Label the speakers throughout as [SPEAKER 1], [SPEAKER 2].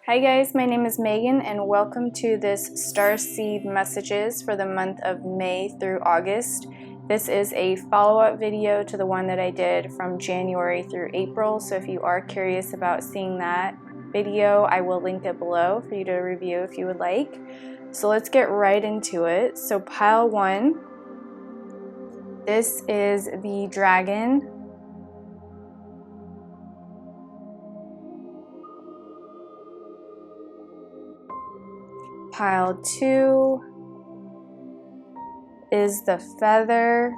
[SPEAKER 1] Hi guys, my name is Megan and welcome to this Starseed messages for the month of May through August. This is a follow-up video to the one that I did from January through April, so if you are curious about seeing that video, I will link it below for you to review if you would like. So let's get right into it. So pile 1, this is the dragon. Pile 2 is the feather.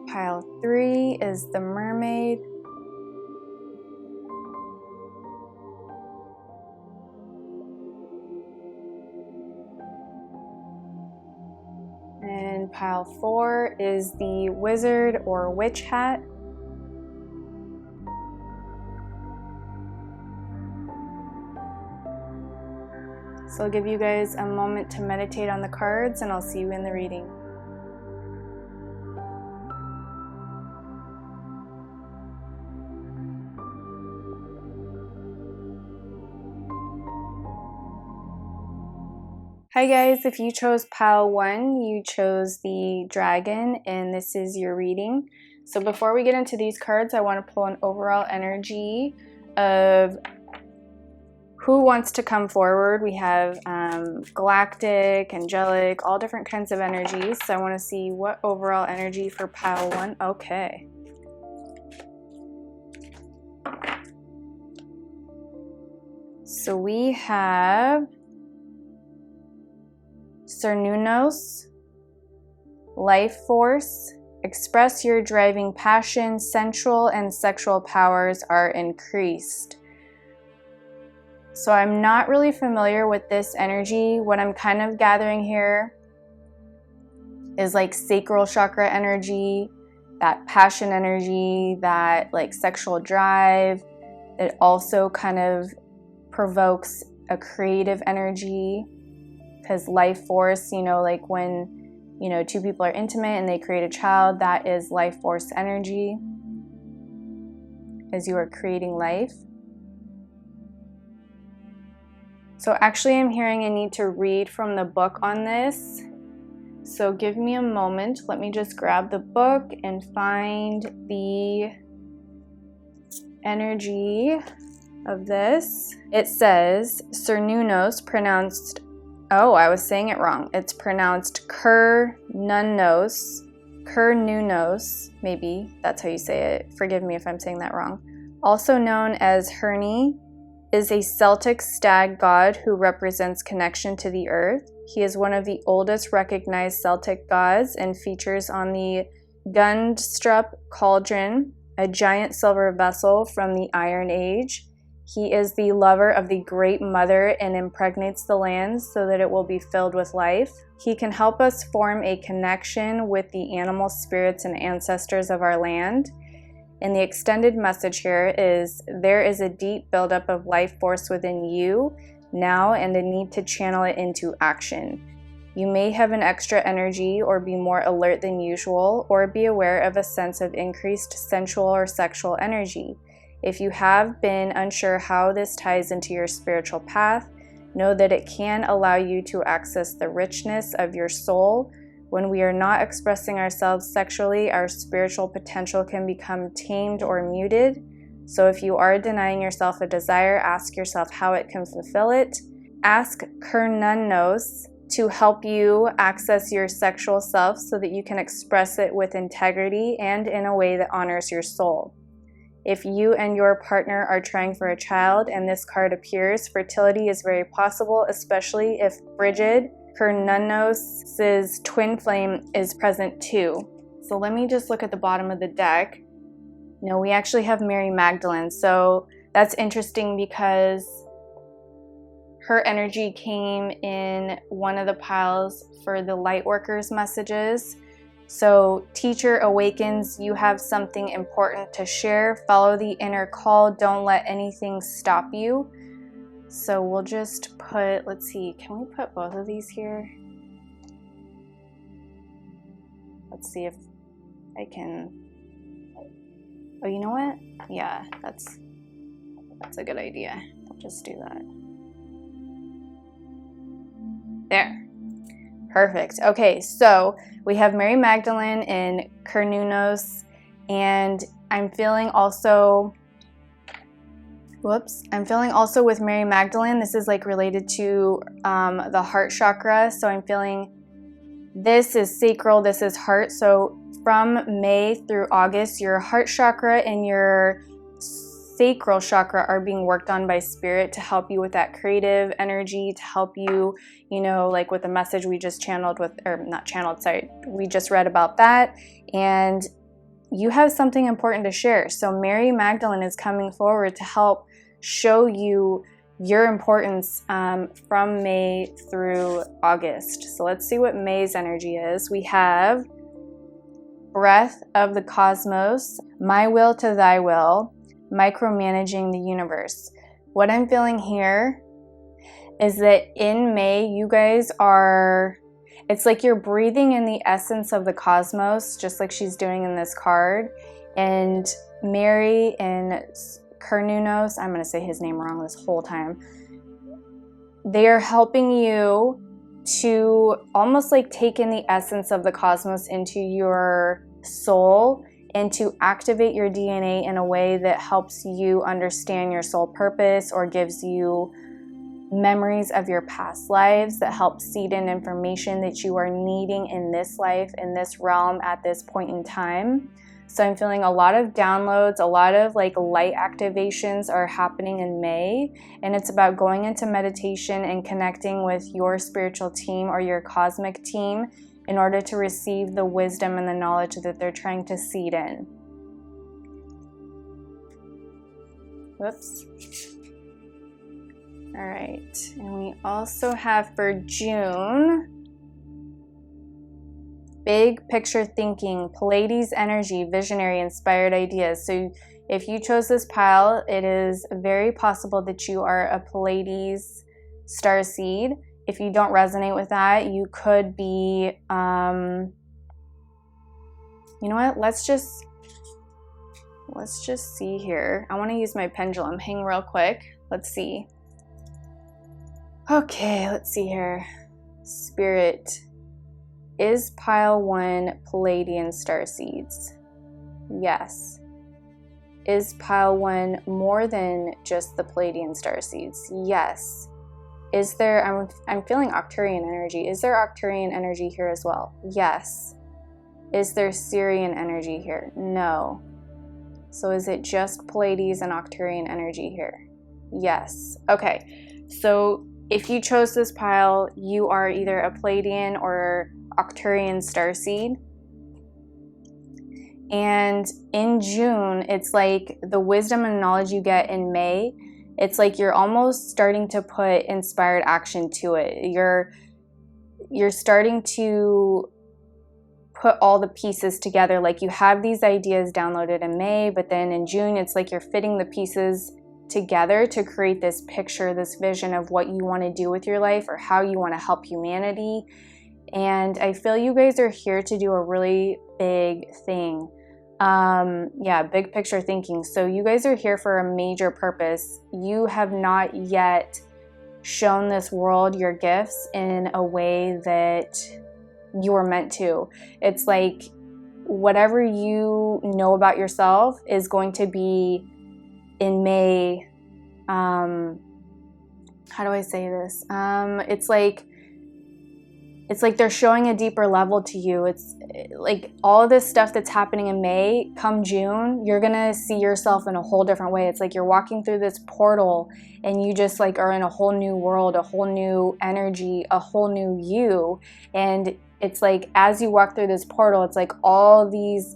[SPEAKER 1] Pile 3 is the mermaid. And pile 4 is the wizard or witch hat. So I'll give you guys a moment to meditate on the cards and I'll see you in the reading. Hi guys, if you chose pile 1, you chose the dragon and this is your reading. So before we get into these cards, I want to pull an overall energy of who wants to come forward. We have galactic, angelic, all different kinds of energies. So I want to see what overall energy for pile 1. Okay. So we have Cernunnos, life force, express your driving passion, sensual and sexual powers are increased. So I'm not really familiar with this energy. What I'm kind of gathering here is like sacral chakra energy, that passion energy, that like sexual drive. It also kind of provokes a creative energy. Because life force, you know, like when, you know, two people are intimate and they create a child, that is life force energy as you are creating life. So actually I'm hearing I need to read from the book on this. So give me a moment. Let me just grab the book and find the energy of this. It says Cernunnos, pronounced, oh, I was saying it wrong. It's pronounced Cernunnos, maybe that's how you say it. Forgive me if I'm saying that wrong. Also known as Herni, is a Celtic stag god who represents connection to the earth. He is one of the oldest recognized Celtic gods and features on the Gundstrup cauldron, a giant silver vessel from the Iron Age. He is the lover of the Great Mother and impregnates the land so that it will be filled with life. He can help us form a connection with the animal spirits and ancestors of our land. And the extended message here is there is a deep buildup of life force within you now and a need to channel it into action. You may have an extra energy or be more alert than usual or be aware of a sense of increased sensual or sexual energy. If you have been unsure how this ties into your spiritual path, know that it can allow you to access the richness of your soul. When we are not expressing ourselves sexually, our spiritual potential can become tamed or muted. So if you are denying yourself a desire, ask yourself how it can fulfill it. Ask Cernunnos to help you access your sexual self so that you can express it with integrity and in a way that honors your soul. If you and your partner are trying for a child and this card appears, fertility is very possible, especially if Brigid, Cernunnos' twin flame, is present too. So let me just look at the bottom of the deck. No, we actually have Mary Magdalene. So that's interesting because her energy came in one of the piles for the Lightworkers messages. So teacher awakens, you have something important to share. Follow the inner call. Don't let anything stop you. So we'll just put, let's see, can we put both of these here? Let's see if I can, oh, you know what? Yeah, that's a good idea. I'll just do that. There. Perfect. Okay, so we have Mary Magdalene in Cernunnos, and I'm feeling also, I'm feeling also with Mary Magdalene, this is like related to the heart chakra. So I'm feeling this is sacral, this is heart. So from May through August, your heart chakra and your sacral chakra are being worked on by spirit to help you with that creative energy, to help you, you know, like with the message we just channeled with, or not channeled, sorry, we just read about that. And you have something important to share. So Mary Magdalene is coming forward to help show you your importance from May through August. So let's see what May's energy is. We have breath of the cosmos, my will to thy will, micromanaging the universe. What I'm feeling here is that in May, you guys are, it's like you're breathing in the essence of the cosmos, just like she's doing in this card. And Mary and Cernunnos, I'm going to say his name wrong this whole time, they are helping you to almost like take in the essence of the cosmos into your soul and to activate your DNA in a way that helps you understand your soul purpose or gives you memories of your past lives that help seed in information that you are needing in this life, in this realm at this point in time. So I'm feeling a lot of downloads, a lot of like light activations are happening in May, and it's about going into meditation and connecting with your spiritual team or your cosmic team in order to receive the wisdom and the knowledge that they're trying to seed in. Whoops. All right, and we also have for June, big picture thinking, Pleiades energy, visionary, inspired ideas. So if you chose this pile, it is very possible that you are a Pleiades starseed. If you don't resonate with that, you could be, you know what, let's just see here. I want to use my pendulum. Hang real quick. Let's see. Okay, let's see here. Spirit, is pile 1 Pleiadian starseeds? Yes. Is pile 1 more than just the Pleiadian starseeds? Yes. Is there, I'm feeling Arcturian energy. Is there Arcturian energy here as well? Yes. Is there Syrian energy here? No. So is it just Pleiades and Arcturian energy here? Yes. Okay. So if you chose this pile, you are either a Pleiadian or Arcturian starseed. And in June, it's like the wisdom and knowledge you get in May, it's like you're almost starting to put inspired action to it. You're starting to put all the pieces together. Like you have these ideas downloaded in May, but then in June, it's like you're fitting the pieces together to create this picture, this vision of what you want to do with your life or how you want to help humanity. And I feel you guys are here to do a really big thing. Yeah, big picture thinking. So you guys are here for a major purpose. You have not yet shown this world your gifts in a way that you were meant to. It's like whatever you know about yourself is going to be in May. How do I say this? It's like they're showing a deeper level to you. It's like all of this stuff that's happening in May, come June, you're gonna see yourself in a whole different way. It's like you're walking through this portal and you just like are in a whole new world, a whole new energy, a whole new you. And it's like as you walk through this portal, it's like all these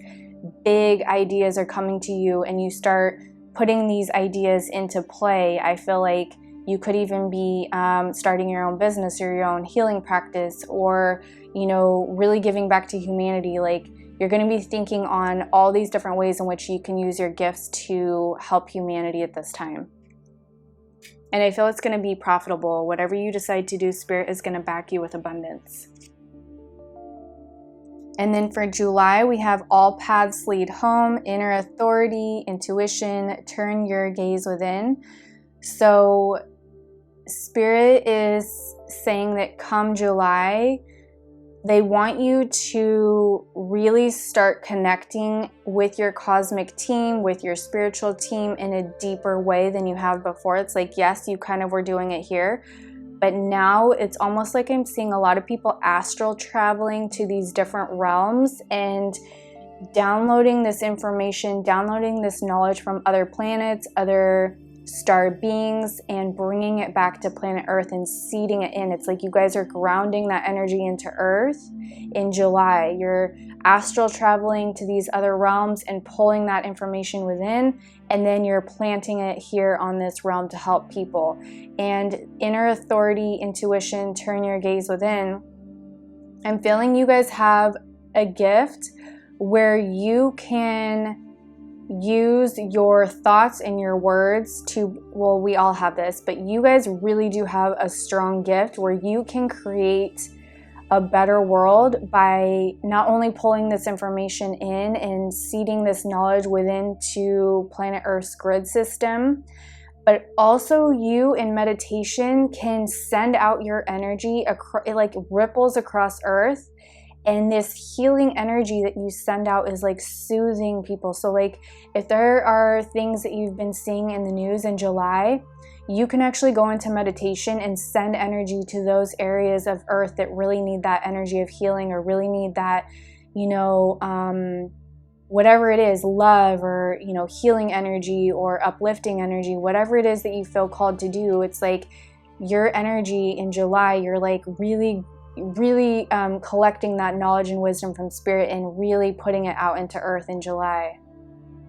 [SPEAKER 1] big ideas are coming to you and you start putting these ideas into play. I feel like you could even be starting your own business or your own healing practice, or, you know, really giving back to humanity. Like you're going to be thinking on all these different ways in which you can use your gifts to help humanity at this time. And I feel it's going to be profitable. Whatever you decide to do, Spirit is going to back you with abundance. And then for July, we have all paths lead home, inner authority, intuition, turn your gaze within. So Spirit is saying that come July, they want you to really start connecting with your cosmic team, with your spiritual team in a deeper way than you have before. It's like, yes, you kind of were doing it here, but now it's almost like I'm seeing a lot of people astral traveling to these different realms and downloading this information, downloading this knowledge from other planets, other star beings, and bringing it back to planet Earth and seeding it in. It's like you guys are grounding that energy into Earth in July. You're astral traveling to these other realms and pulling that information within, and then you're planting it here on this realm to help people. And inner authority, intuition, turn your gaze within. I'm feeling you guys have a gift where you can use your thoughts and your words to, well, we all have this, but you guys really do have a strong gift where you can create a better world by not only pulling this information in and seeding this knowledge within to planet Earth's grid system, but also you in meditation can send out your energy, it like ripples across Earth. And this healing energy that you send out is like soothing people. So like if there are things that you've been seeing in the news in July, you can actually go into meditation and send energy to those areas of Earth that really need that energy of healing, or really need that, you know, whatever it is, love, or, you know, healing energy or uplifting energy, whatever it is that you feel called to do. It's like your energy in July, you're like really collecting that knowledge and wisdom from Spirit and really putting it out into Earth in July,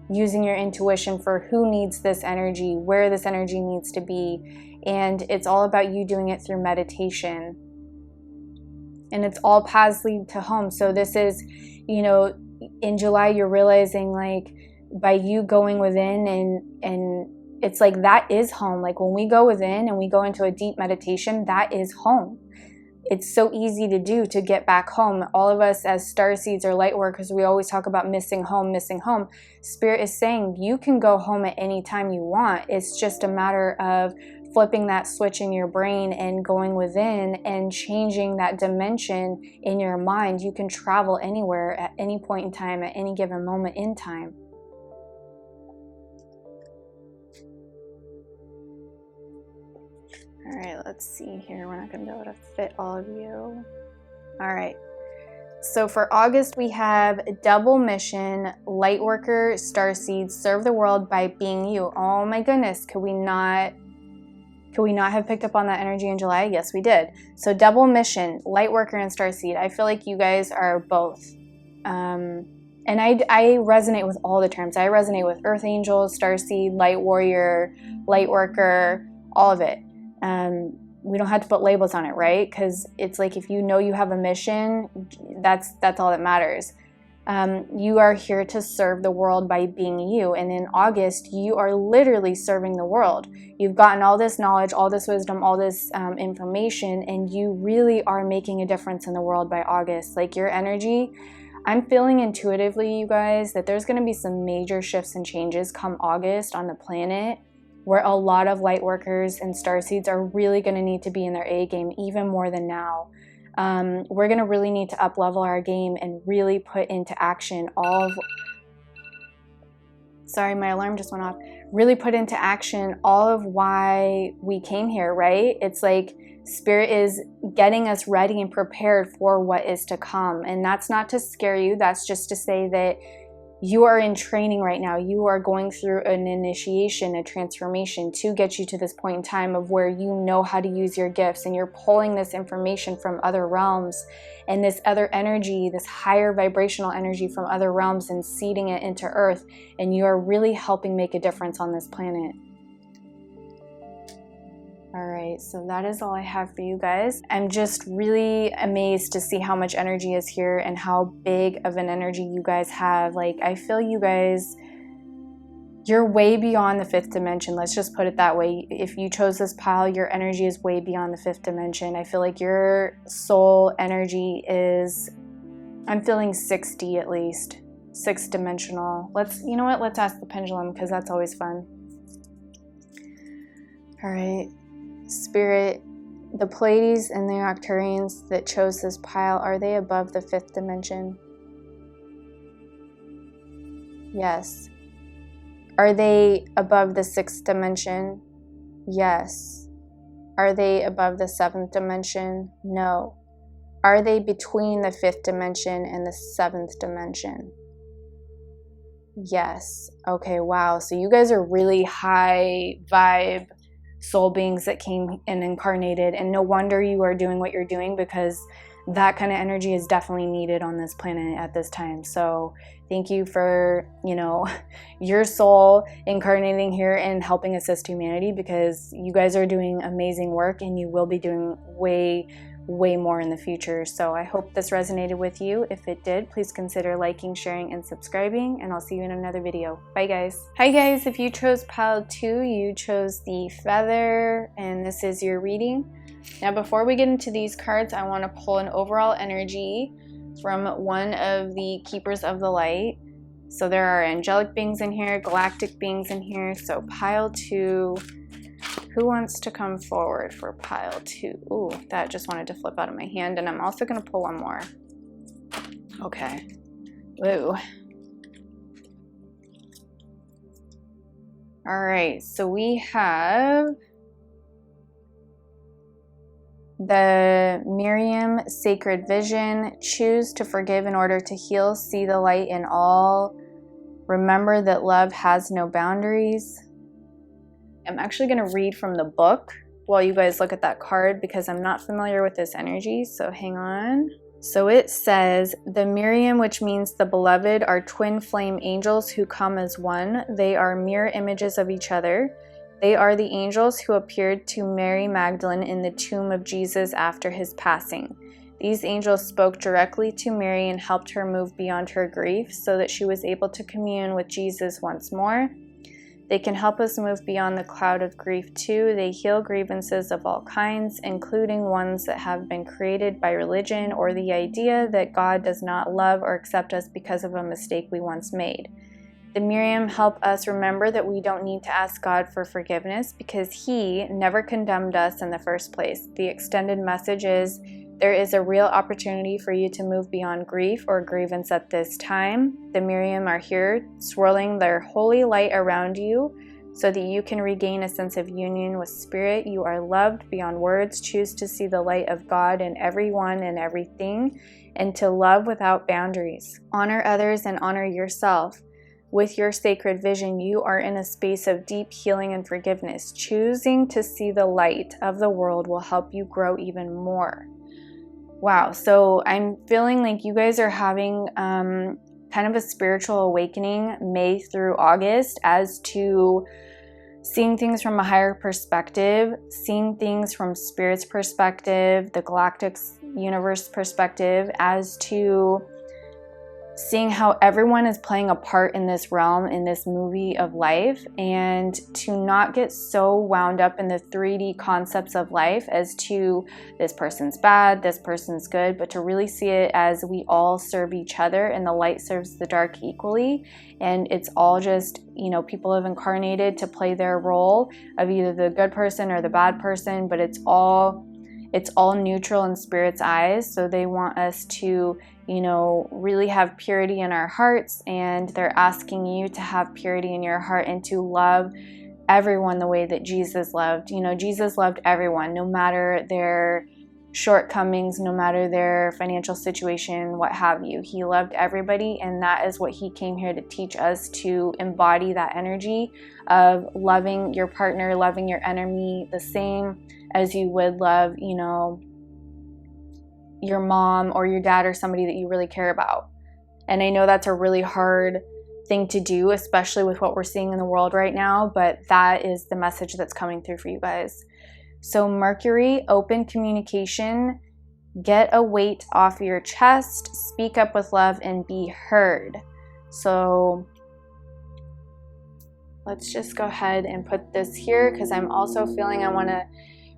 [SPEAKER 1] using your intuition for who needs this energy, where this energy needs to be. And it's all about you doing it through meditation, and it's all paths lead to home. So this is, you know, in July you're realizing, like, by you going within and it's like that is home. Like when we go within and we go into a deep meditation, that is home. It's so easy to do, to get back home. All of us as starseeds or light workers, we always talk about missing home, missing home. Spirit is saying you can go home at any time you want. It's just a matter of flipping that switch in your brain and going within and changing that dimension in your mind. You can travel anywhere at any point in time, at any given moment in time. All right, let's see here. We're not going to be able to fit all of you. All right. So for August, we have double mission, Lightworker, Starseed, serve the world by being you. Oh my goodness, could we not have picked up on that energy in July? Yes, we did. So double mission, Lightworker and Starseed. I feel like you guys are both. And I resonate with all the terms. I resonate with Earth Angel, Starseed, Light Warrior, Lightworker, all of it. We don't have to put labels on it, right? Because it's like, if you know you have a mission, that's all that matters. You are here to serve the world by being you. And in August, you are literally serving the world. You've gotten all this knowledge, all this wisdom, all this information, and you really are making a difference in the world by August. Like your energy, I'm feeling intuitively, you guys, that there's going to be some major shifts and changes come August on the planet, where a lot of light workers and starseeds are really going to need to be in their A game even more than now. We're going to really need to up level our game and really put into action all of, sorry, my alarm just went off, really put into action all of why we came here, right? It's like Spirit is getting us ready and prepared for what is to come. And that's not to scare you. That's just to say that you are in training right now. You are going through an initiation, a transformation to get you to this point in time of where you know how to use your gifts, and you're pulling this information from other realms and this other energy, this higher vibrational energy from other realms, and seeding it into Earth, and you are really helping make a difference on this planet. All right, so that is all I have for you guys. I'm just really amazed to see how much energy is here and how big of an energy you guys have. Like, I feel you guys, you're way beyond the fifth dimension. Let's just put it that way. If you chose this pile, your energy is way beyond the fifth dimension. I feel like your soul energy is I'm feeling 60 at least. 6-dimensional. You know what? Let's ask the pendulum because that's always fun. All right. Spirit, the Pleiades and the Arcturians that chose this pile, are they above the 5th dimension? Yes. Are they above the 6th dimension? Yes. Are they above the 7th dimension? No. Are they between the 5th dimension and the 7th dimension? Yes. Okay, wow. So you guys are really high vibe soul beings that came and incarnated, and no wonder you are doing what you're doing, because that kind of energy is definitely needed on this planet at this time. So thank you for, you know, your soul incarnating here and helping assist humanity, because you guys are doing amazing work and you will be doing way more in the future. So I hope this resonated with you. If it did, please consider liking, sharing, and subscribing, and I'll see you in another video. Bye guys. Hi guys, if you chose pile 2, you chose the feather, and this is your reading. Now before we get into these cards, I want to pull an overall energy from one of the keepers of the light. So there are angelic beings in here, galactic beings in here. So pile 2, who wants to come forward for pile 2? Ooh, that just wanted to flip out of my hand, and I'm also going to pull one more. Okay. Woo. All right, so we have the Miriam Sacred Vision. Choose to forgive in order to heal. See the light in all. Remember that love has no boundaries. I'm actually going to read from the book while you guys look at that card, because I'm not familiar with this energy, so hang on. So it says, the Miriam, which means the beloved, are twin flame angels who come as one. They are mirror images of each other. They are the angels who appeared to Mary Magdalene in the tomb of Jesus after his passing. These angels spoke directly to Mary and helped her move beyond her grief so that she was able to commune with Jesus once more. They can help us move beyond the cloud of grief too. They heal grievances of all kinds, including ones that have been created by religion or the idea that God does not love or accept us because of a mistake we once made. The Miriam help us remember that we don't need to ask God for forgiveness because He never condemned us in the first place. The extended message is, there is a real opportunity for you to move beyond grief or grievance at this time. The Miriam are here, swirling their holy light around you so that you can regain a sense of union with Spirit. You are loved beyond words. Choose to see the light of God in everyone and everything, and to love without boundaries. Honor others and honor yourself. With your sacred vision, you are in a space of deep healing and forgiveness. Choosing to see the light of the world will help you grow even more. Wow, so I'm feeling like you guys are having kind of a spiritual awakening May through August as to seeing things from a higher perspective, seeing things from Spirit's perspective, the galactic universe perspective, as to seeing how everyone is playing a part in this realm, in this movie of life, and to not get so wound up in the 3D concepts of life as to this person's bad, this person's good, but to really see it as we all serve each other and the light serves the dark equally. And it's all just, you know, people have incarnated to play their role of either the good person or the bad person, but it's all neutral in Spirit's eyes. So they want us to, you know, really have purity in our hearts, and they're asking you to have purity in your heart and to love everyone the way that Jesus loved. You know, Jesus loved everyone, no matter their shortcomings, no matter their financial situation, what have you. He loved everybody, and that is what He came here to teach us, to embody that energy of loving your partner, loving your enemy the same as you would love, you know, your mom or your dad or somebody that you really care about. And I know that's a really hard thing to do, especially with what we're seeing in the world right now, but that is the message that's coming through for you guys. So Mercury, open communication, get a weight off your chest, speak up with love, and be heard. So let's just go ahead and put this here, because I'm also feeling I want to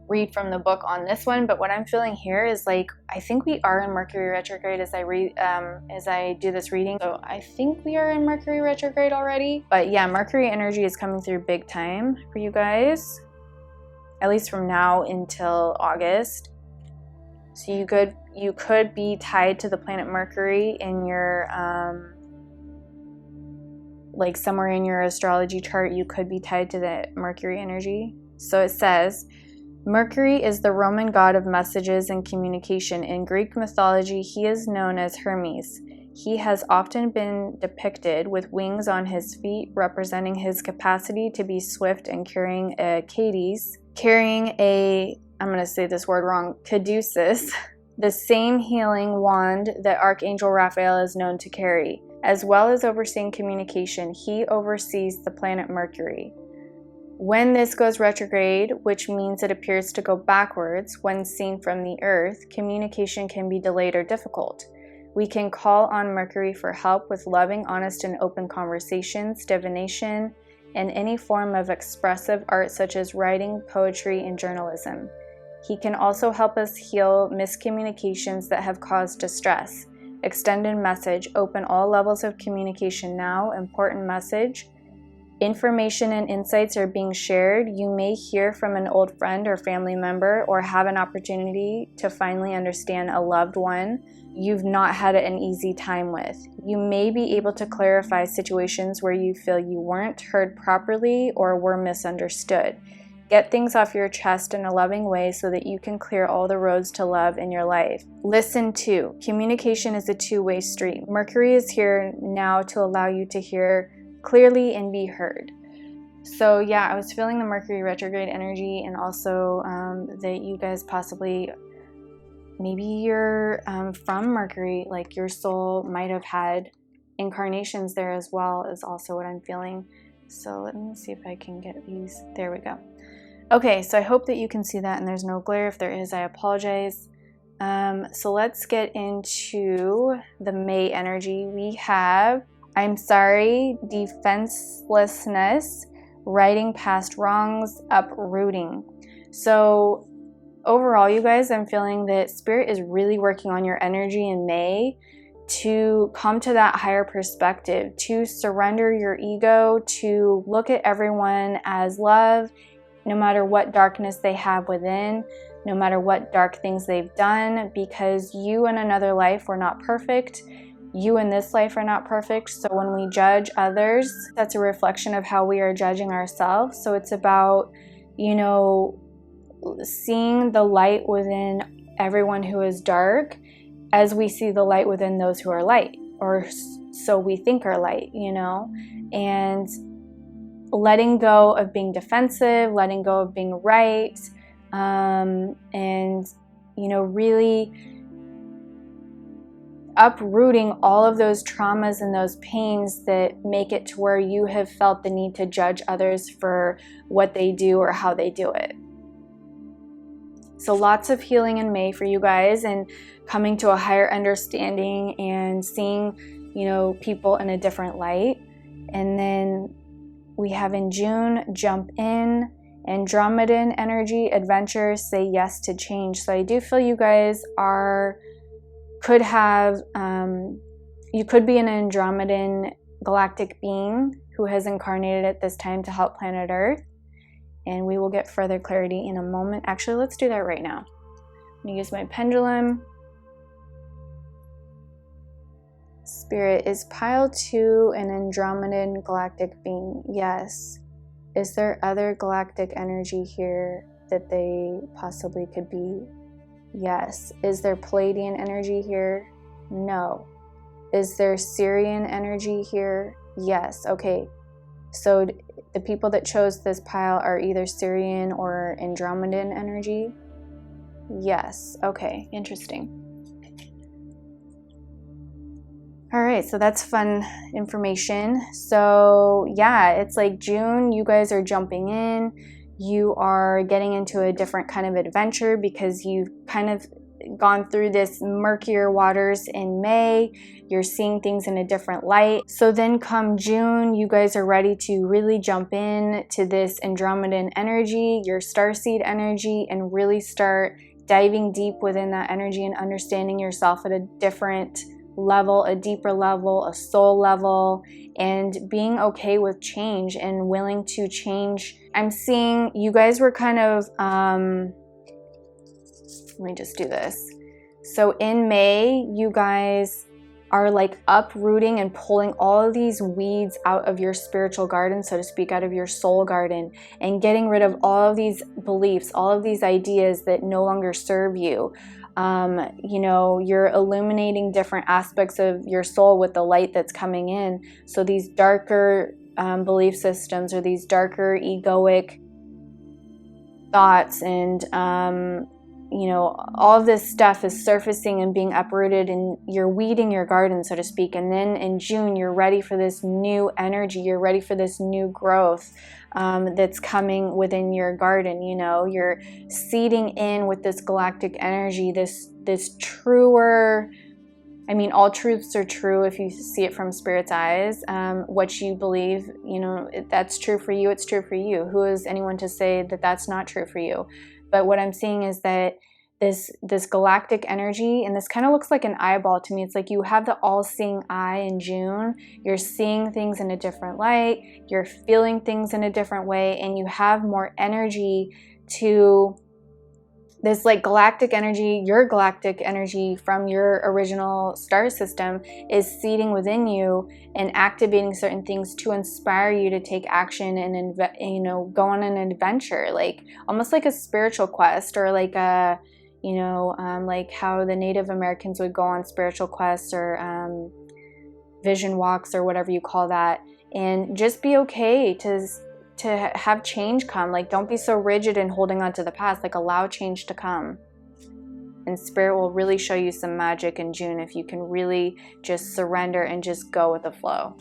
[SPEAKER 1] read from the book on this one, but what I'm feeling here is like, I think we are in Mercury retrograde as I do this reading. So I think we are in Mercury retrograde already. But yeah, Mercury energy is coming through big time for you guys, at least from now until August. So you could be tied to the planet Mercury in your like somewhere in your astrology chart. You could be tied to the Mercury energy. So it says, Mercury is the Roman god of messages and communication. In Greek mythology, he is known as Hermes. He has often been depicted with wings on his feet, representing his capacity to be swift and carrying a, I'm going to say this word wrong, caduceus, the same healing wand that Archangel Raphael is known to carry. As well as overseeing communication, he oversees the planet Mercury. When this goes retrograde, which means it appears to go backwards when seen from the Earth, communication can be delayed or difficult. We can call on Mercury for help with loving, honest, and open conversations, divination, and any form of expressive art such as writing, poetry, and journalism. He can also help us heal miscommunications that have caused distress. Extended message, open all levels of communication now, important message. Information and insights are being shared. You may hear from an old friend or family member, or have an opportunity to finally understand a loved one you've not had an easy time with. You may be able to clarify situations where you feel you weren't heard properly or were misunderstood. Get things off your chest in a loving way so that you can clear all the roads to love in your life. Listen to. Communication is a two-way street. Mercury is here now to allow you to hear clearly and be heard. So yeah, I was feeling the Mercury retrograde energy, and also that you guys possibly, maybe you're from Mercury, like your soul might have had incarnations there as well, is also what I'm feeling. So let me see if I can get these. There we go. Okay, so I hope that you can see that and there's no glare. If there is, I apologize. So let's get into the May energy. We have, I'm sorry, defenselessness, righting past wrongs, uprooting. So overall, you guys, I'm feeling that Spirit is really working on your energy in May to come to that higher perspective, to surrender your ego, to look at everyone as love, no matter what darkness they have within, no matter what dark things they've done, because you in another life were not perfect. You in this life are not perfect. So when we judge others, that's a reflection of how we are judging ourselves. So it's about, you know, seeing the light within everyone who is dark as we see the light within those who are light, or so we think are light, you know, and letting go of being defensive, letting go of being right, and, you know, really uprooting all of those traumas and those pains that make it to where you have felt the need to judge others for what they do or how they do it. So lots of healing in May for you guys, and coming to a higher understanding and seeing, you know, people in a different light. And then we have in June, jump in, Andromedan energy, adventure, say yes to change. So I do feel you guys could have, you could be an Andromedan galactic being who has incarnated at this time to help planet Earth. And we will get further clarity in a moment. Actually, let's do that right now. I'm gonna use my pendulum. Spirit, is pile 2 an Andromedan galactic being? Yes. Is there other galactic energy here that they possibly could be? Yes. Is there Palladian energy here? No. Is there Syrian energy here? Yes. Okay. So the people that chose this pile are either Syrian or Andromedan energy? Yes. Okay. Interesting. All right, so that's fun information. So yeah, it's like June, you guys are jumping in. You are getting into a different kind of adventure because you kind of, gone through this murkier waters in May. You're seeing things in a different light. So then come June, you guys are ready to really jump in to this Andromedan energy, your starseed energy, and really start diving deep within that energy and understanding yourself at a different level, a deeper level, a soul level, and being okay with change and willing to change. I'm seeing you guys were kind of, let me just do this. So in May, you guys are like uprooting and pulling all of these weeds out of your spiritual garden, so to speak, out of your soul garden, and getting rid of all of these beliefs, all of these ideas that no longer serve you. You know, you're illuminating different aspects of your soul with the light that's coming in. So these darker belief systems, or these darker egoic thoughts, and you know, all of this stuff is surfacing and being uprooted, and you're weeding your garden, so to speak. And then in June, you're ready for this new energy. You're ready for this new growth that's coming within your garden. You know, you're seeding in with this galactic energy, this truer, I mean, all truths are true if you see it from Spirit's eyes. What you believe, you know, that's true for you, it's true for you. Who is anyone to say that that's not true for you? But what I'm seeing is that this galactic energy, and this kind of looks like an eyeball to me. It's like you have the all-seeing eye in June. You're seeing things in a different light. You're feeling things in a different way, and you have more energy to this like galactic energy. Your galactic energy from your original star system is seeding within you and activating certain things to inspire you to take action and, you know, go on an adventure, like almost like a spiritual quest, or like a, you know, like how the Native Americans would go on spiritual quests, or vision walks, or whatever you call that. And just be okay to have change come. Like, don't be so rigid and holding on to the past. Like, allow change to come. And Spirit will really show you some magic in June if you can really just surrender and just go with the flow.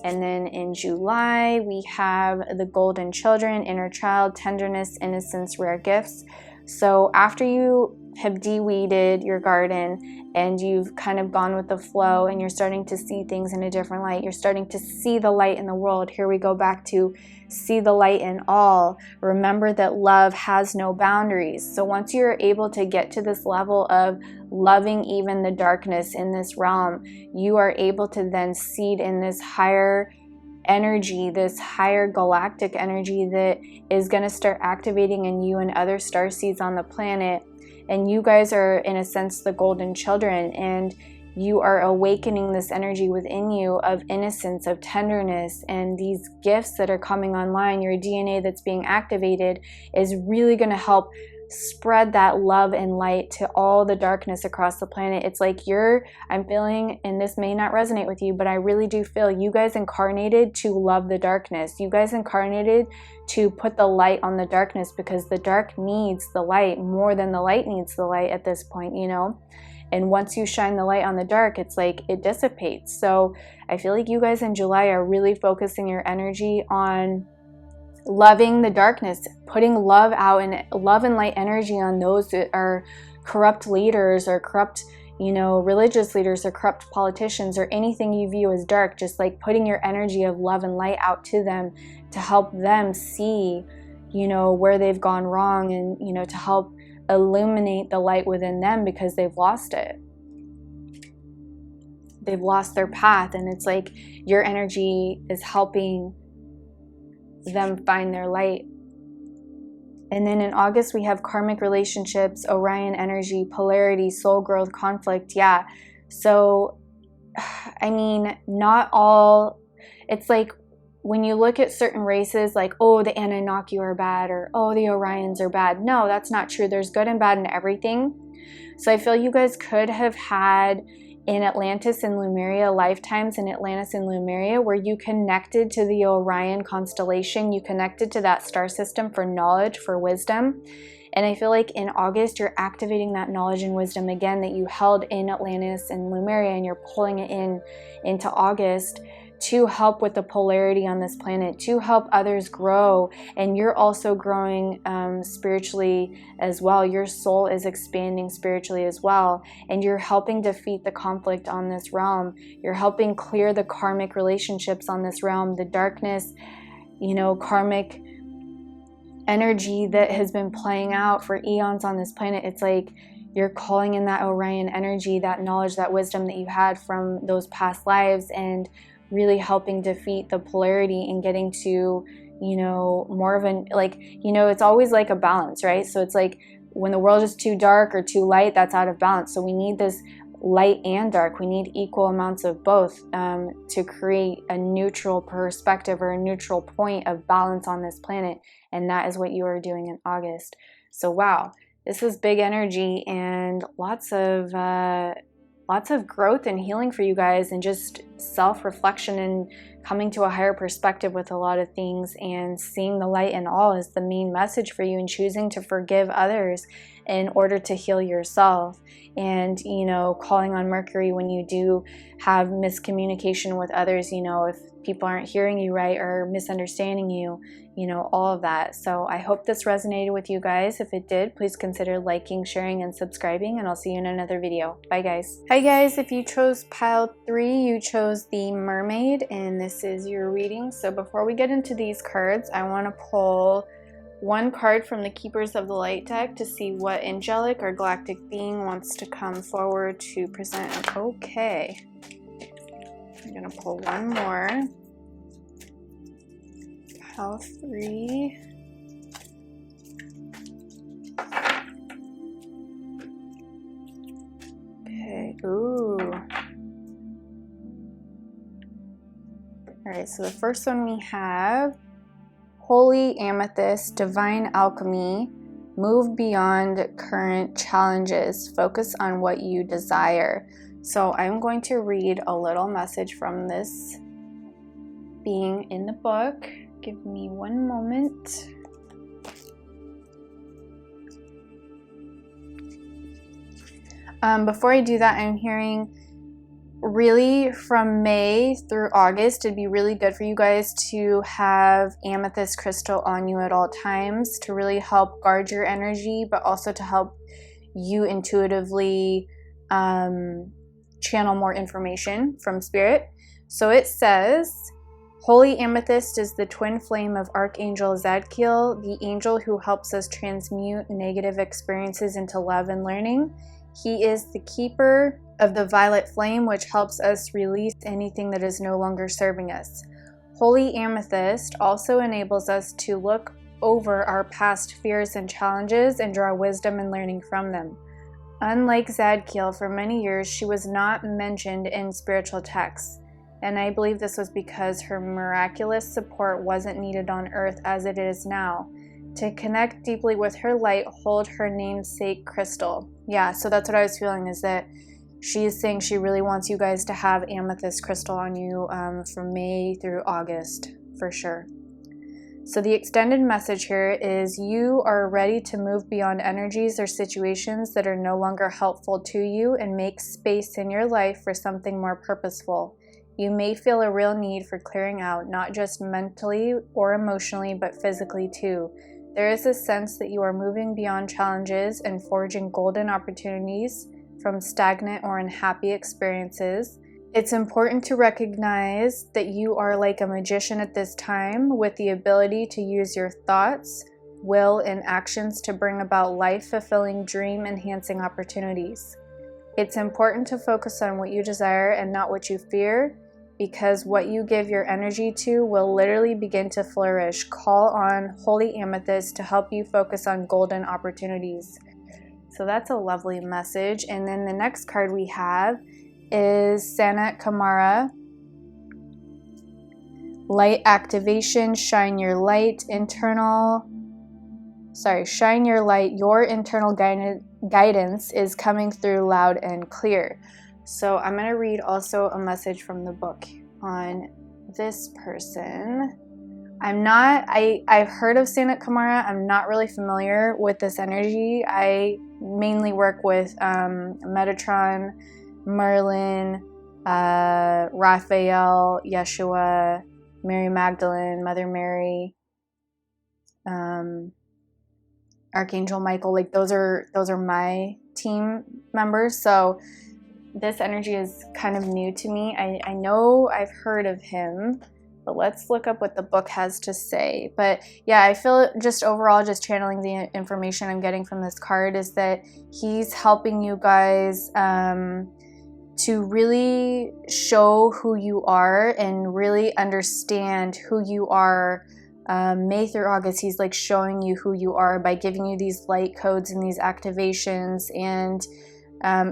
[SPEAKER 1] And then in July, we have the golden children, inner child, tenderness, innocence, rare gifts. So after you have de-weeded your garden and you've kind of gone with the flow, and you're starting to see things in a different light, you're starting to see the light in the world. Here we go back to see the light in all. Remember that love has no boundaries. So once you're able to get to this level of loving even the darkness in this realm, you are able to then seed in this higher energy, this higher galactic energy that is going to start activating in you and other starseeds on the planet. And you guys are, in a sense, the golden children, and you are awakening this energy within you of innocence, of tenderness, and these gifts that are coming online. Your DNA that's being activated is really going to help spread that love and light to all the darkness across the planet. It's like I'm feeling, and this may not resonate with you, but I really do feel you guys incarnated to love the darkness. You guys incarnated to put the light on the darkness, because the dark needs the light more than the light needs the light at this point, you know? And once you shine the light on the dark, it's like it dissipates. So I feel like you guys in July are really focusing your energy on loving the darkness, putting love out, and love and light energy on those that are corrupt leaders, or corrupt, you know, religious leaders, or corrupt politicians, or anything you view as dark. Just like putting your energy of love and light out to them to help them see, you know, where they've gone wrong, and, you know, to help illuminate the light within them, because they've lost it. They've lost their path, and it's like your energy is helping them find their light. And then in August, we have karmic relationships, Orion energy, polarity, soul growth, conflict. Yeah. So, I mean, not all, it's like when you look at certain races, like, oh, the Anunnaki are bad, or oh, the Orions are bad. No, that's not true. There's good and bad in everything. So I feel you guys could have had in Atlantis and Lemuria lifetimes, in Atlantis and Lemuria, where you connected to the Orion constellation, you connected to that star system for knowledge, for wisdom. And I feel like in August, you're activating that knowledge and wisdom again that you held in Atlantis and Lemuria, and you're pulling it into August to help with the polarity on this planet, to help others grow. And you're also growing spiritually as well. Your soul is expanding spiritually as well. And you're helping defeat the conflict on this realm. You're helping clear the karmic relationships on this realm, the darkness, you know, karmic energy that has been playing out for eons on this planet. It's like you're calling in that Orion energy, that knowledge, that wisdom that you had from those past lives, and really helping defeat the polarity and getting to, you know, more of an, like, you know, it's always like a balance, right? So it's like when the world is too dark or too light, that's out of balance. So we need this light and dark. We need equal amounts of both to create a neutral perspective or a neutral point of balance on this planet. And that is what you are doing in August. So wow, this is big energy and lots of growth and healing for you guys, and just self-reflection and coming to a higher perspective with a lot of things, and seeing the light in all is the main message for you, and choosing to forgive others in order to heal yourself. And, you know, calling on Mercury when you do have miscommunication with others, you know, if people aren't hearing you right or misunderstanding you, you know, all of that. So I hope this resonated with you guys. If it did, please consider liking, sharing, and subscribing, and I'll see you in another video. Bye guys. Hi guys, if you chose pile 3, you chose the Mermaid, and this is your reading. So before we get into these cards, I want to pull one card from the Keepers of the Light deck to see what angelic or galactic being wants to come forward to present. Okay, I'm gonna pull one more. Pile 3. Okay, ooh. Alright, so the first one we have Holy Amethyst, Divine Alchemy, move beyond current challenges, focus on what you desire. So I'm going to read a little message from this being in the book. Give me one moment. Before I do that, I'm hearing really from May through August, it'd be really good for you guys to have amethyst crystal on you at all times to really help guard your energy, but also to help you intuitively channel more information from spirit. So it says, Holy Amethyst is the twin flame of Archangel Zadkiel, the angel who helps us transmute negative experiences into love and learning. He is the keeper of the violet flame, which helps us release anything that is no longer serving us. Holy Amethyst also enables us to look over our past fears and challenges and draw wisdom and learning from them. Unlike Zadkiel, for many years she was not mentioned in spiritual texts, and I believe this was because her miraculous support wasn't needed on Earth as it is now. To connect deeply with her light, hold her namesake crystal. Yeah, so that's what I was feeling, is that she is saying she really wants you guys to have amethyst crystal on you from May through August, for sure. So the extended message here is you are ready to move beyond energies or situations that are no longer helpful to you and make space in your life for something more purposeful. You may feel a real need for clearing out, not just mentally or emotionally, but physically too. There is a sense that you are moving beyond challenges and forging golden opportunities from stagnant or unhappy experiences. It's important to recognize that you are like a magician at this time, with the ability to use your thoughts, will, and actions to bring about life-fulfilling, dream-enhancing opportunities. It's important to focus on what you desire and not what you fear, because what you give your energy to will literally begin to flourish. Call on Holy Amethyst to help you focus on golden opportunities. So that's a lovely message. And then the next card we have is Sanat Kamara. Light activation, shine your light, shine your light. Your internal guidance is coming through loud and clear. So I'm going to read also a message from the book on this person. I've heard of Sanat Kamara. I'm not really familiar with this energy. I mainly work with Metatron, Merlin, Raphael, Yeshua, Mary Magdalene, Mother Mary, Archangel Michael. Like those are my team members. So this energy is kind of new to me. I know I've heard of him, but let's look up what the book has to say. But yeah, I feel just overall, just channeling the information I'm getting from this card, is that he's helping you guys to really show who you are and really understand who you are. May through August, he's like showing you who you are by giving you these light codes and these activations. And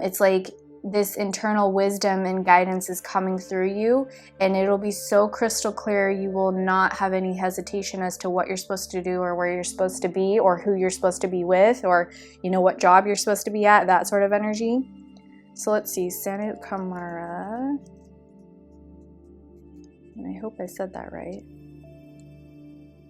[SPEAKER 1] it's like this internal wisdom and guidance is coming through you, and it'll be so crystal clear. You will not have any hesitation as to what you're supposed to do or where you're supposed to be or who you're supposed to be with, or what job you're supposed to be at, that sort of energy. So let's see, Sanut Kamara, and I hope I said that right.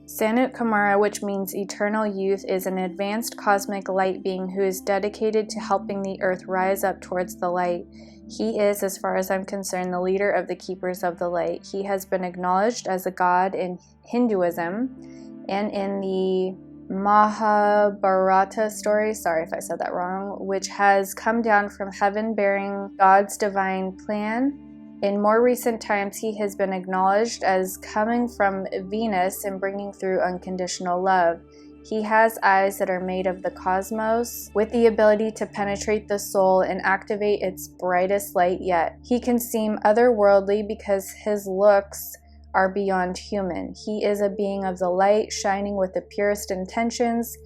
[SPEAKER 1] Sanut Kamara, which means eternal youth, is an advanced cosmic light being who is dedicated to helping the earth rise up towards the light. He is, as far as I'm concerned, the leader of the keepers of the light. He has been acknowledged as a god in Hinduism and in the Mahabharata story, sorry if I said that wrong, which has come down from heaven bearing God's divine plan. In more recent times, he has been acknowledged as coming from Venus and bringing through unconditional love. He has eyes that are made of the cosmos, with the ability to penetrate the soul and activate its brightest light yet. He can seem otherworldly because his looks are beyond human. He is a being of the light, shining with the purest intentions.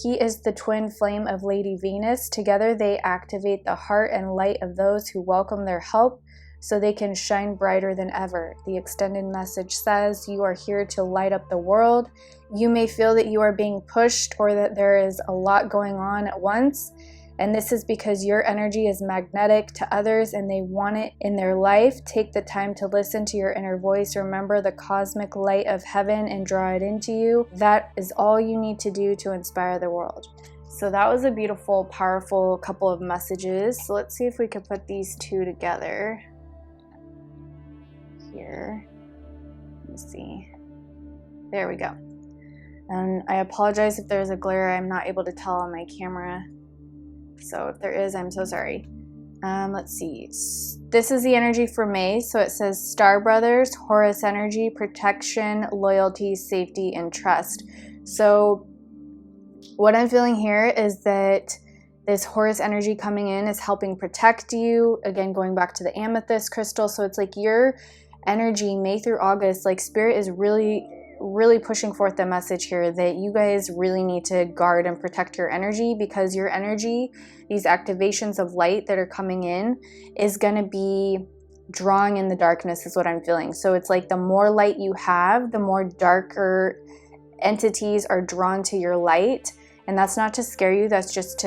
[SPEAKER 1] He is the twin flame of Lady Venus. Together they activate the heart and light of those who welcome their help, so they can shine brighter than ever. The extended message says, you are here to light up the world. You may feel that you are being pushed or that there is a lot going on at once, and this is because your energy is magnetic to others and they want it in their life. Take the time to listen to your inner voice. Remember the cosmic light of heaven and draw it into you. That is all you need to do to inspire the world. So that was a beautiful, powerful couple of messages. So let's see if we could put these two together. Here, let me see, there we go. And I apologize if there's a glare. I'm not able to tell on my camera, so if there is, I'm so sorry. Let's see, this is the energy for May. So it says Star Brothers, Horus energy, protection, loyalty, safety, and trust. So what I'm feeling here is that this Horus energy coming in is helping protect you. Again, going back to the amethyst crystal. So it's like your energy, May through August, like Spirit is really pushing forth the message here that you guys really need to guard and protect your energy, because your energy, these activations of light that are coming in, is going to be drawing in the darkness, is what I'm feeling. So it's like the more light you have, the more darker entities are drawn to your light. And that's not to scare you, that's just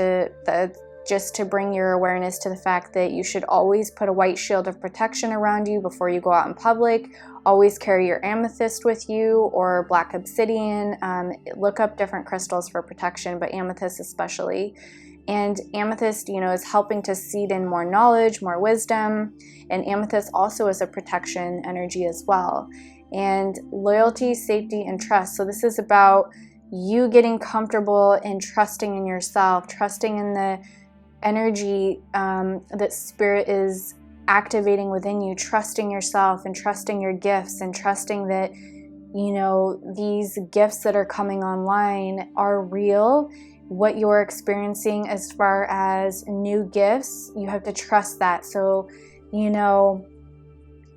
[SPEAKER 1] to bring your awareness to the fact that you should always put a white shield of protection around you before you go out in public. Always carry your amethyst with you or black obsidian. Look up different crystals for protection, but amethyst especially. And amethyst, is helping to seed in more knowledge, more wisdom. And amethyst also is a protection energy as well. And loyalty, safety, and trust. So this is about you getting comfortable and trusting in yourself, trusting in the energy that Spirit is activating within you, trusting yourself and trusting your gifts and trusting that, these gifts that are coming online are real. What you're experiencing as far as new gifts, you have to trust that. So,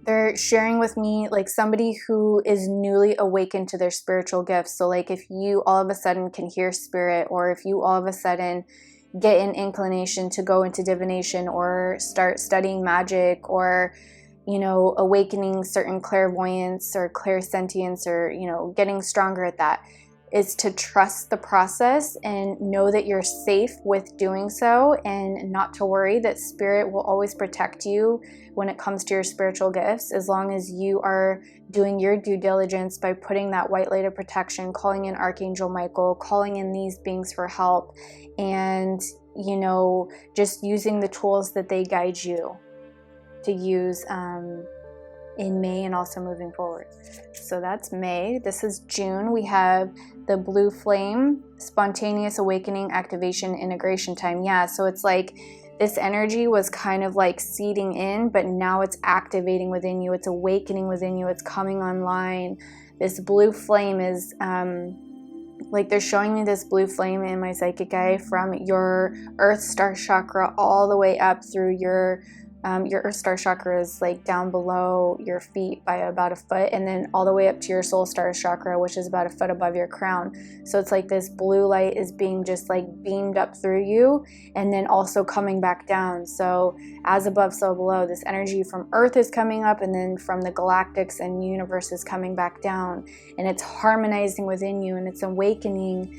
[SPEAKER 1] they're sharing with me like somebody who is newly awakened to their spiritual gifts. So like if you all of a sudden can hear Spirit, or if you all of a sudden get an inclination to go into divination or start studying magic, or awakening certain clairvoyance or clairsentience, or getting stronger at that, is to trust the process and know that you're safe with doing so, and not to worry that Spirit will always protect you when it comes to your spiritual gifts, as long as you are doing your due diligence by putting that white light of protection, calling in Archangel Michael, calling in these beings for help, and just using the tools that they guide you to use in May and also moving forward. So that's May. This is June. We have the blue flame, spontaneous awakening, activation, integration time. Yeah, so it's like this energy was kind of like seeding in, but now it's activating within you. It's awakening within you. It's coming online. This blue flame is like they're showing me this blue flame in my psychic eye from your Earth Star Chakra all the way up through your Earth Star Chakra is like down below your feet by about a foot, and then all the way up to your Soul Star Chakra, which is about a foot above your crown. So it's like this blue light is being just like beamed up through you and then also coming back down. So as above, so below. This energy from Earth is coming up, and then from the galactics and universe is coming back down, and it's harmonizing within you, and it's awakening,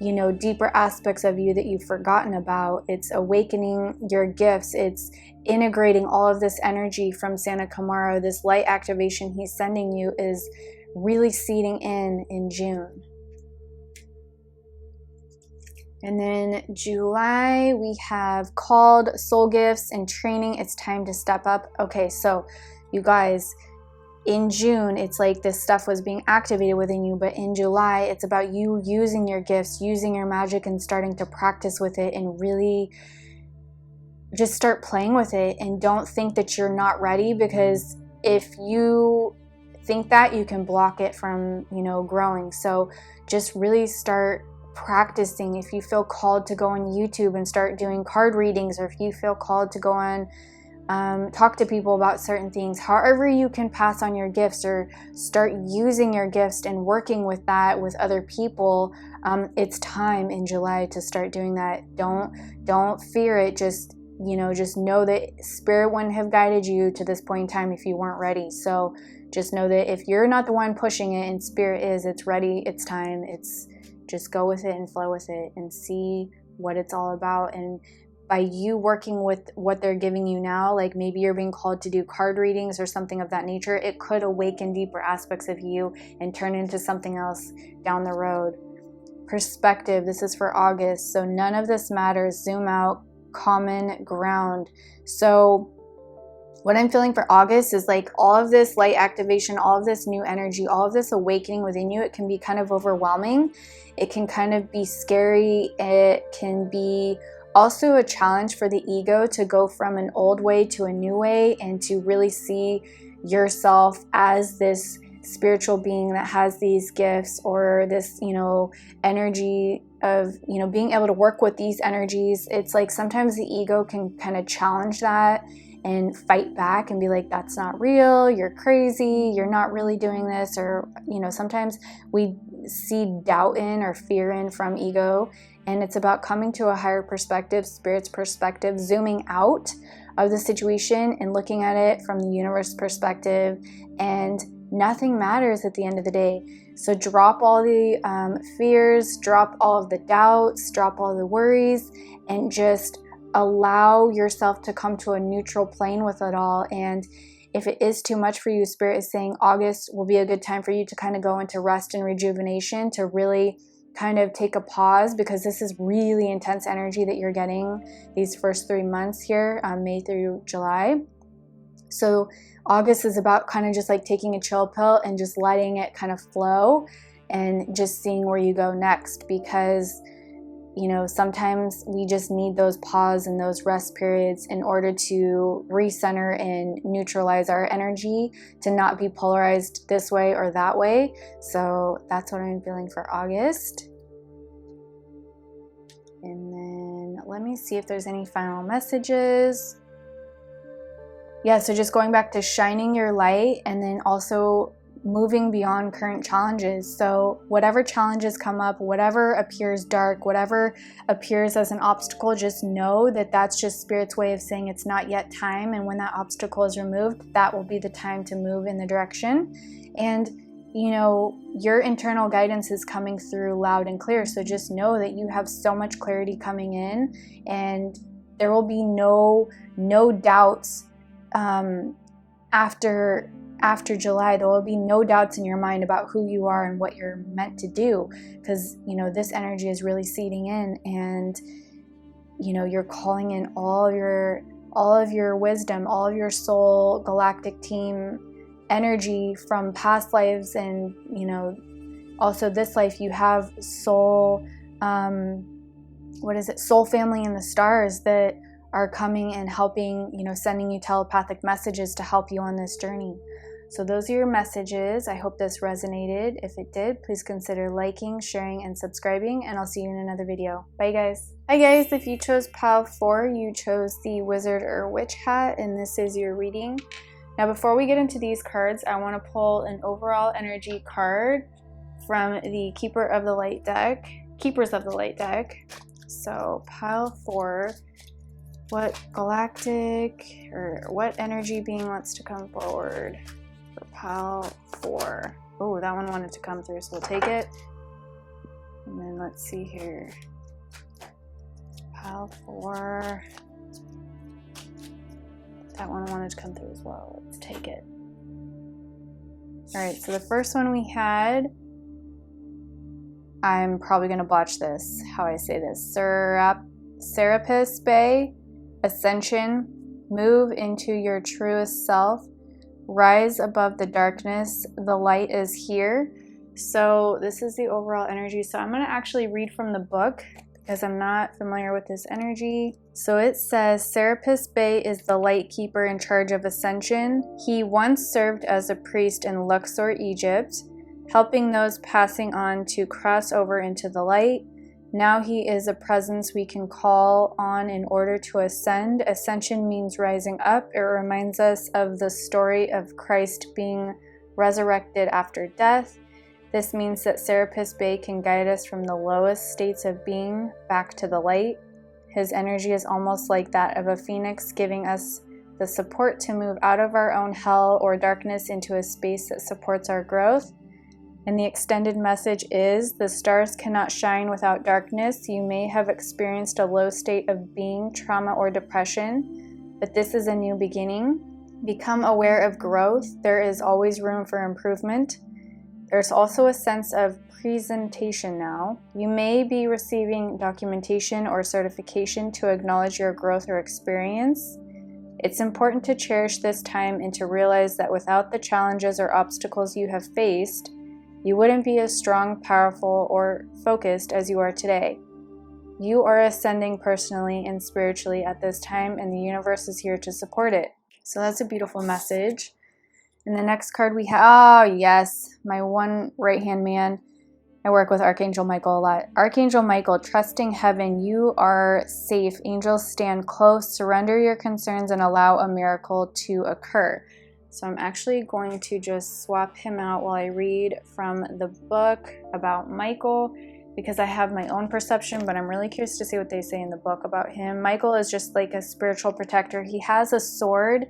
[SPEAKER 1] you know, deeper aspects of you that you've forgotten about. It's awakening your gifts. It's integrating all of this energy from Santa Camaro. This light activation he's sending you is really seeding in June. And then July, we have called, soul gifts, and training. It's time to step up. Okay, so you guys, in June, it's like this stuff was being activated within you, but in July, it's about you using your gifts, using your magic, and starting to practice with it, and really just start playing with it. And don't think that you're not ready, because if you think that, you can block it from, you know, growing. So just really start practicing. If you feel called to go on YouTube and start doing card readings, or if you feel called to go on talk to people about certain things, however you can pass on your gifts or start using your gifts and working with that with other people, it's time in July to start doing that. Don't fear it. Just, you know, just know that Spirit wouldn't have guided you to this point in time if you weren't ready. So just know that if you're not the one pushing it and Spirit is, it's ready, it's time. It's just go with it and flow with it and see what it's all about. And by you working with what they're giving you now, like maybe you're being called to do card readings or something of that nature, it could awaken deeper aspects of you and turn into something else down the road. Perspective, this is for August. So none of this matters. Zoom out, common ground. So what I'm feeling for August is like all of this light activation, all of this new energy, all of this awakening within you. It can be kind of overwhelming. It can kind of be scary. It can be also a challenge for the ego to go from an old way to a new way, and to really see yourself as this spiritual being that has these gifts, or this, you know, energy of, you know, being able to work with these energies. It's like sometimes the ego can kind of challenge that and fight back and be like, that's not real, you're crazy, you're not really doing this. Or, you know, sometimes we see doubt in or fear in from ego. And it's about coming to a higher perspective, Spirit's perspective, zooming out of the situation and looking at it from the universe perspective. And nothing matters at the end of the day. So drop all the fears, drop all of the doubts, drop all the worries, and just allow yourself to come to a neutral plane with it all. And if it is too much for you, Spirit is saying August will be a good time for you to kind of go into rest and rejuvenation, to really kind of take a pause, because this is really intense energy that you're getting these first 3 months here, May through July. So August is about kind of just like taking a chill pill and just letting it kind of flow and just seeing where you go next, because, you know, sometimes we just need those pause and those rest periods in order to recenter and neutralize our energy, to not be polarized this way or that way. So that's what I'm feeling for August. And then let me see if there's any final messages. Yeah, so just going back to shining your light, and then also moving beyond current challenges. So whatever challenges come up, whatever appears dark, whatever appears as an obstacle, just know that that's just Spirit's way of saying it's not yet time. And when that obstacle is removed, that will be the time to move in the direction. And, you know, your internal guidance is coming through loud and clear. So just know that you have so much clarity coming in, and there will be no doubts after July. There will be no doubts in your mind about who you are and what you're meant to do, because, you know, this energy is really seeding in, and, you know, you're calling in all all of your wisdom, all of your soul galactic team energy from past lives, and you know, also this life. You have soul, soul family in the stars that are coming and helping, you know, sending you telepathic messages to help you on this journey. So those are your messages. I hope this resonated. If it did, please consider liking, sharing, and subscribing, and I'll see you in another video. Bye guys. Hi guys, if you chose pile 4, you chose the wizard or witch hat, and this is your reading. Now before we get into these cards, I want to pull an overall energy card from the Keepers of the Light deck. So pile 4, what galactic or what energy being wants to come forward for pile 4? Oh, that one wanted to come through, so we'll take it. And then let's see here. Pile 4. That one wanted to come through as well. Let's take it. Alright, so the first one we had, I'm probably going to botch this, how I say this. Serapis Bay, Ascension, move into your truest self, rise above the darkness, the light is here. So this is the overall energy. So I'm going to actually read from the book because I'm not familiar with this energy. So it says, Serapis Bay is the light keeper in charge of ascension. He once served as a priest in Luxor, Egypt, helping those passing on to cross over into the light. Now he is a presence we can call on in order to ascend. Ascension means rising up. It reminds us of the story of Christ being resurrected after death. This means that Serapis Bay can guide us from the lowest states of being back to the light. His energy is almost like that of a phoenix, giving us the support to move out of our own hell or darkness into a space that supports our growth. And the extended message is, the stars cannot shine without darkness. You may have experienced a low state of being, trauma, or depression, but this is a new beginning. Become aware of growth. There is always room for improvement. There's also a sense of presentation now. You may be receiving documentation or certification to acknowledge your growth or experience. It's important to cherish this time and to realize that without the challenges or obstacles you have faced, you wouldn't be as strong, powerful, or focused as you are today. You are ascending personally and spiritually at this time, and the universe is here to support it. So that's a beautiful message. And the next card we have, oh yes, my one right-hand man. I work with Archangel Michael a lot. Archangel Michael, trusting heaven, you are safe. Angels stand close, surrender your concerns, and allow a miracle to occur. So I'm actually going to just swap him out while I read from the book about Michael, because I have my own perception, but I'm really curious to see what they say in the book about him. Michael is just like a spiritual protector. He has a sword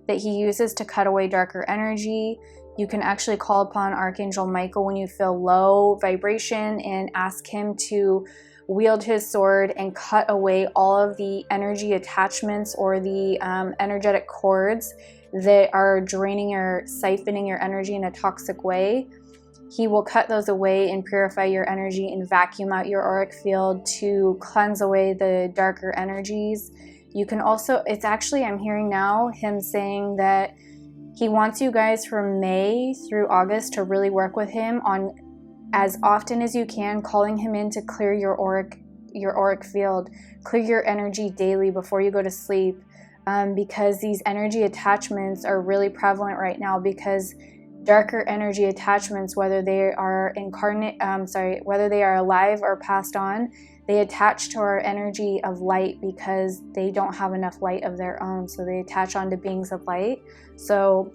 [SPEAKER 1] that he uses to cut away darker energy. You can actually call upon Archangel Michael when you feel low vibration and ask him to wield his sword and cut away all of the energy attachments or the energetic cords that are draining or siphoning your energy in a toxic way. He will cut those away and purify your energy and vacuum out your auric field to cleanse away the darker energies. You can also, it's actually, I'm hearing now him saying that he wants you guys from May through August to really work with him on, as often as you can, calling him in to clear your auric field, clear your energy daily before you go to sleep. Because these energy attachments are really prevalent right now, because darker energy attachments, whether they are whether they are alive or passed on, they attach to our energy of light because they don't have enough light of their own, so they attach onto beings of light. So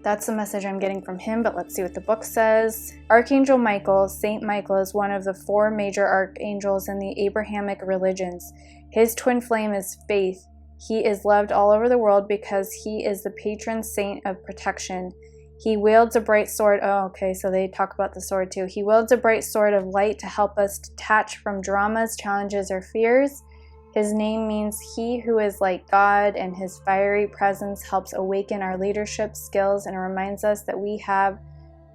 [SPEAKER 1] that's the message I'm getting from him, but let's see what the book says. Archangel Michael, Saint Michael, is one of the 4 major archangels in the Abrahamic religions. His twin flame is faith. He is loved all over the world because he is the patron saint of protection. He wields a bright sword. Oh, okay, so they talk about the sword too. He wields a bright sword of light to help us detach from dramas, challenges, or fears. His name means he who is like God, and his fiery presence helps awaken our leadership skills and reminds us that we have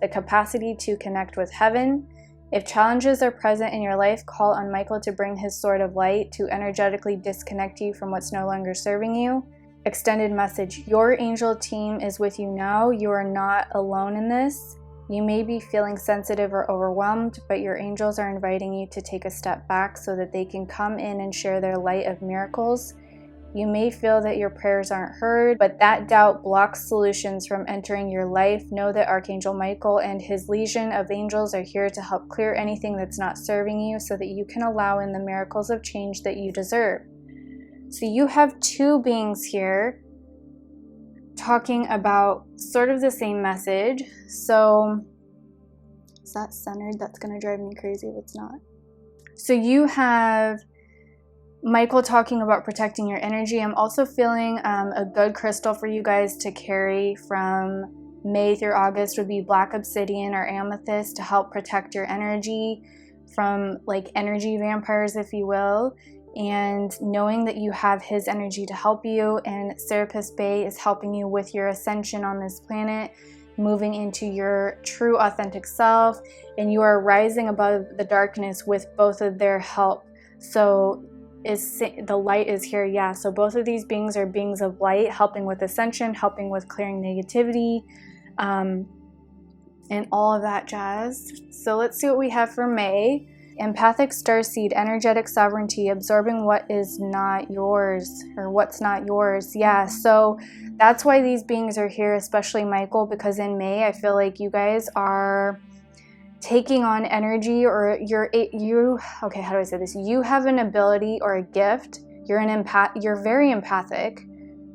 [SPEAKER 1] the capacity to connect with heaven. If challenges are present in your life, call on Michael to bring his sword of light to energetically disconnect you from what's no longer serving you. Extended message. Your angel team is with you now. You are not alone in this. You may be feeling sensitive or overwhelmed, but your angels are inviting you to take a step back so that they can come in and share their light of miracles. You may feel that your prayers aren't heard, but that doubt blocks solutions from entering your life. Know that Archangel Michael and his legion of angels are here to help clear anything that's not serving you so that you can allow in the miracles of change that you deserve. So you have two beings here talking about sort of the same message. So is that centered? That's going to drive me crazy if it's not. So you have Michael talking about protecting your energy. I'm also feeling a good crystal for you guys to carry from May through August would be black obsidian or amethyst to help protect your energy from like energy vampires, if you will. And knowing that you have his energy to help you, and Serapis Bey is helping you with your ascension on this planet, moving into your true authentic self, and you are rising above the darkness with both of their help. So the light is here, yeah. So both of these beings are beings of light, helping with ascension, helping with clearing negativity, and all of that jazz. So let's see what we have for May. Empathic starseed, energetic sovereignty, absorbing what is not yours, or what's not yours. Yeah, so that's why these beings are here, especially Michael, because in May I feel like you guys are taking on energy, or okay, how do I say this? You have an ability or a gift. You're an empath. You're very empathic.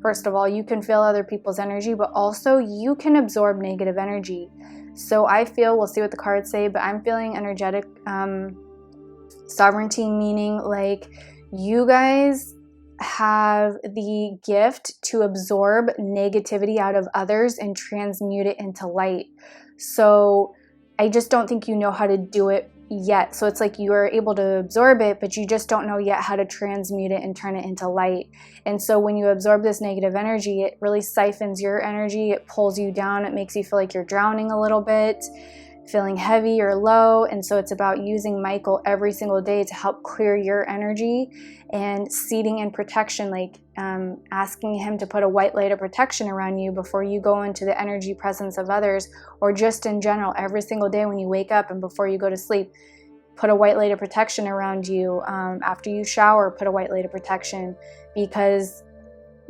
[SPEAKER 1] First of all, you can feel other people's energy, but also you can absorb negative energy. So I feel, we'll see what the cards say, but I'm feeling energetic sovereignty, meaning like you guys have the gift to absorb negativity out of others and transmute it into light. So I just don't think you know how to do it yet. So it's like you are able to absorb it, but you just don't know yet how to transmute it and turn it into light. And so when you absorb this negative energy, it really siphons your energy. It pulls you down. It makes you feel like you're drowning a little bit, feeling heavy or low. And so it's about using Michael every single day to help clear your energy and seeding in protection, like asking him to put a white light of protection around you before you go into the energy presence of others, or just in general, every single day when you wake up and before you go to sleep, put a white light of protection around you. After you shower, put a white light of protection, because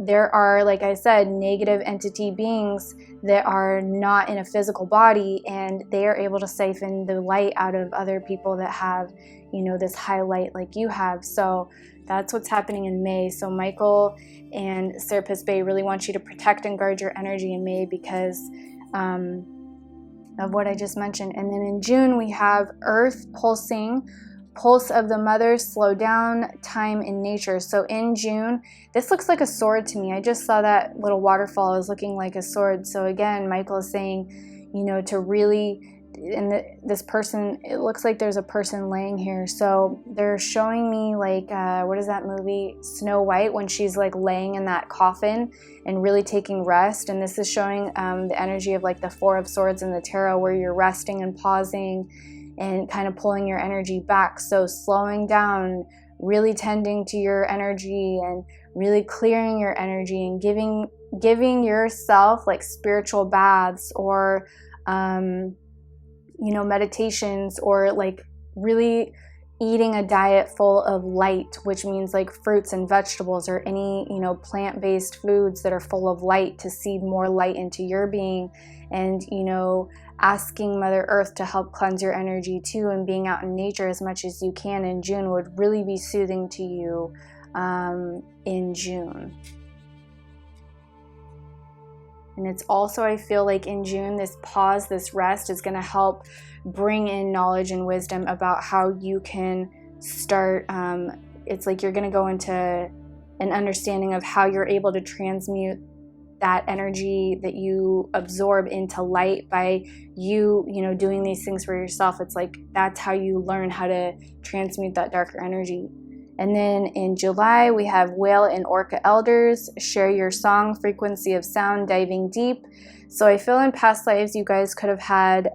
[SPEAKER 1] there are, like I said, negative entity beings that are not in a physical body, and they are able to siphon the light out of other people that have, you know, this high light like you have. So that's what's happening in May. So Michael and Serapis Bey really want you to protect and guard your energy in May because of what I just mentioned. And then in June, we have Earth pulsing, pulse of the mother, slow down, time in nature. So in June, this looks like a sword to me. I just saw that little waterfall is looking like a sword. So again, Michael is saying, you know, to really, and this person, it looks like there's a person laying here. So they're showing me like, what is that movie, Snow White, when she's like laying in that coffin and really taking rest. And this is showing the energy of like the Four of Swords in the tarot, where you're resting and pausing and kind of pulling your energy back. So slowing down, really tending to your energy and really clearing your energy and giving yourself like spiritual baths, or you know, meditations, or like really eating a diet full of light, which means like fruits and vegetables, or any, you know, plant-based foods that are full of light, to seed more light into your being. And, you know, asking Mother Earth to help cleanse your energy too, and being out in nature as much as you can in June would really be soothing to you in June. And it's also, I feel like in June, this pause, this rest is going to help bring in knowledge and wisdom about how you can start. It's like you're going to go into an understanding of how you're able to transmute that energy that you absorb into light by you know, doing these things for yourself. It's like that's how you learn how to transmute that darker energy. And then in July, we have Whale and Orca Elders, share your song, frequency of sound, diving deep. So I feel in past lives, you guys could have had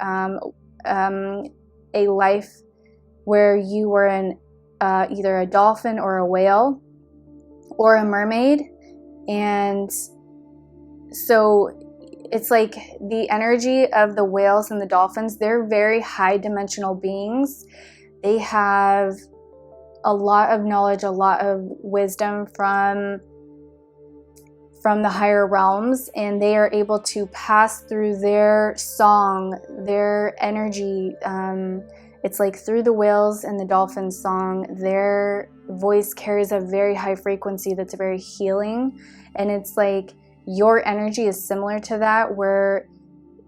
[SPEAKER 1] a life where you were either a dolphin or a whale or a mermaid. And so it's like the energy of the whales and the dolphins, they're very high dimensional beings. They have a lot of knowledge, a lot of wisdom from the higher realms, and they are able to pass through their song, their energy. It's like through the whales and the dolphins' song, their voice carries a very high frequency that's very healing. And it's like your energy is similar to that, where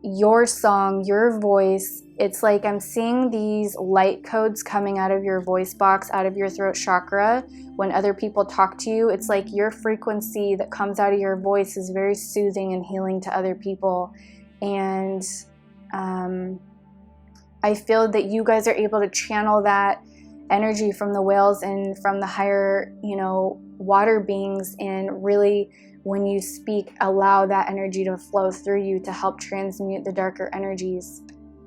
[SPEAKER 1] your song, your voice, it's like I'm seeing these light codes coming out of your voice box, out of your throat chakra. When other people talk to you, it's like your frequency that comes out of your voice is very soothing and healing to other people. And I feel that you guys are able to channel that energy from the whales and from the higher, water beings, and really, when you speak, allow that energy to flow through you to help transmute the darker energies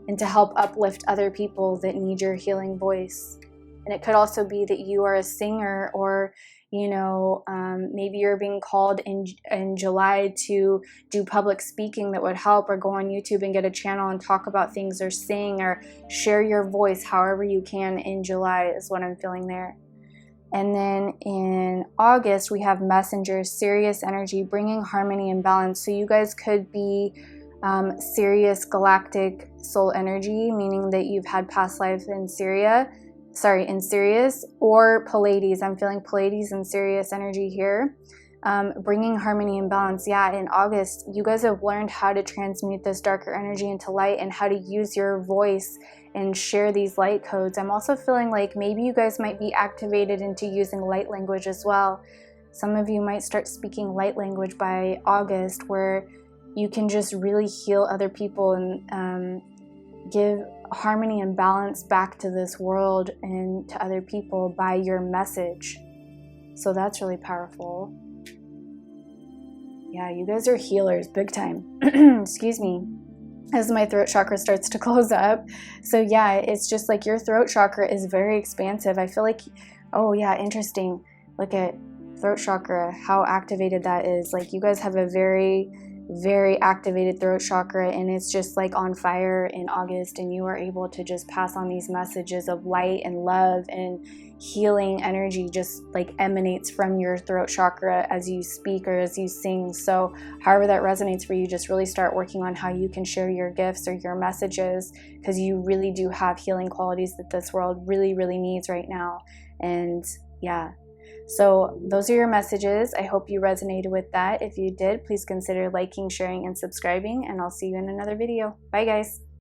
[SPEAKER 1] and to help uplift other people that need your healing voice. And it could also be that you are a singer, or maybe you're being called in July to do public speaking that would help, or go on YouTube and get a channel and talk about things, or sing, or share your voice however you can in July is what I'm feeling there. And then in August, we have messengers, Sirius energy, bringing harmony and balance. So you guys could be Sirius galactic soul energy, meaning that you've had past life in Sirius, or Pleiades. I'm feeling Pleiades and Sirius energy here, bringing harmony and balance. Yeah, in August, you guys have learned how to transmute this darker energy into light, and how to use your voice and share these light codes. I'm also feeling like maybe you guys might be activated into using light language as well. Some of you might start speaking light language by August, where you can just really heal other people and give harmony and balance back to this world and to other people by your message. So that's really powerful. Yeah, you guys are healers, big time. Excuse me, as my throat chakra starts to close up. So yeah, it's just like your throat chakra is very expansive. I feel like, oh yeah, interesting. Look at throat chakra, how activated that is. Like, you guys have a very, very activated throat chakra, and it's just like on fire in August, and you are able to just pass on these messages of light and love, and healing energy just like emanates from your throat chakra as you speak or as you sing. So however that resonates for you, just really start working on how you can share your gifts or your messages, because you really do have healing qualities that this world really, really needs right now. And yeah, so those are your messages. I hope you resonated with that. If you did, please consider liking, sharing, and subscribing, and I'll see you in another video. Bye guys.